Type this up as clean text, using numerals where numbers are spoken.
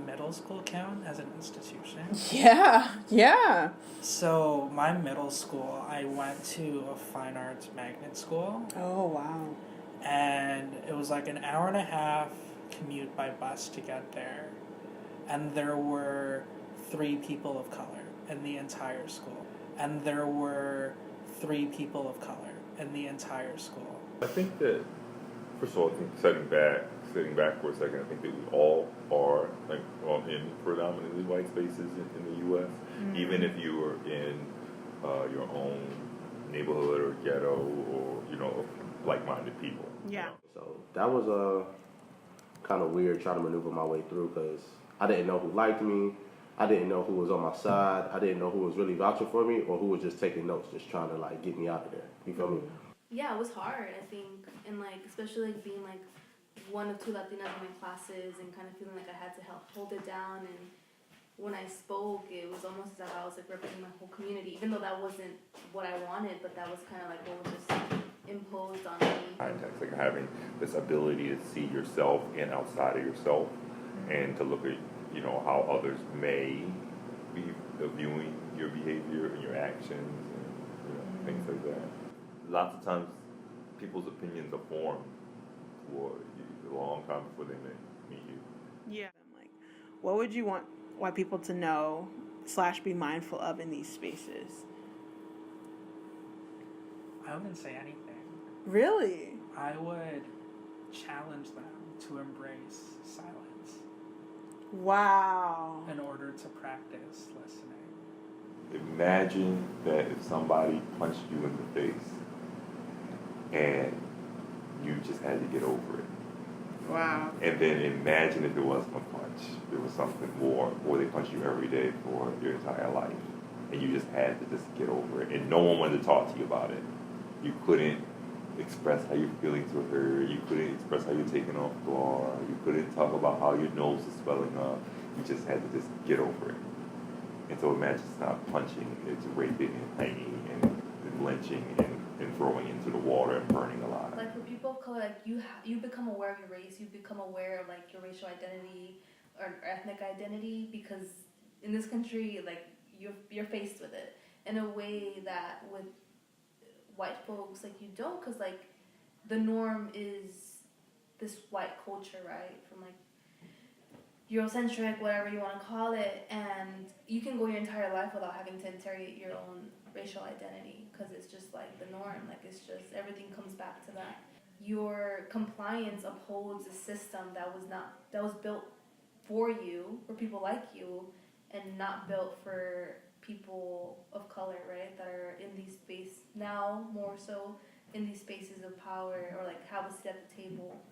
middle school count as an institution? Yeah. So my middle school, I went to a fine arts magnet school, Oh, wow. and it was like an hour and a half commute by bus to get there, and there were 3 people of color in the entire school, and there were 3 people of color in the entire school. I think that, first of all, I think sitting back for a second, I think that we all are in predominantly white spaces in the U.S. Mm-hmm. Even if you were in your own neighborhood or ghetto or like-minded people. Yeah. So that was kind of weird trying to maneuver my way through because I didn't know who liked me. I didn't know who was on my side. I didn't know who was really vouching for me or who was just taking notes, just trying to get me out of there. You feel me? Yeah, it was hard, I think, and especially being one of 2 Latinas in my classes and kind of feeling like I had to help hold it down. And when I spoke, it was almost as if I was representing my whole community, even though that wasn't what I wanted, but that was kind of what was just imposed on me. Context, having this ability to see yourself and outside of yourself, and to look at how others may be viewing your behavior and your actions and things like that. Lots of times, people's opinions are formed for you a long time before they meet you. Yeah. What would you want white people to know / be mindful of in these spaces? I wouldn't say anything. Really? I would challenge them to embrace silence Wow. in order to practice listening. Imagine that if somebody punched you in the face and you just had to get over it. Wow. And then imagine if it wasn't a punch, there was something more, or they punch you every day for your entire life, and you just had to just get over it, and no one wanted to talk to you about it. You couldn't express how your feelings were hurt. You couldn't express how you're taking off guard. You couldn't talk about how your nose is swelling up. You just had to just get over it. And so imagine it's not punching, it's raping and hanging and lynching and throwing into the water and burning alive. For people of color, you become aware of your race, you become aware of your racial identity or ethnic identity, because in this country, you're faced with it in a way that with white folks, you don't, because the norm is this white culture, right? From Eurocentric, whatever you want to call it, and you can go your entire life without having to interrogate your own racial identity, because it's just the norm. It's just everything comes back to that. Your compliance upholds a system that was built for you, for people like you, and not built for people of color, right? That are in these spaces now, more so in these spaces of power, or have a seat at the table.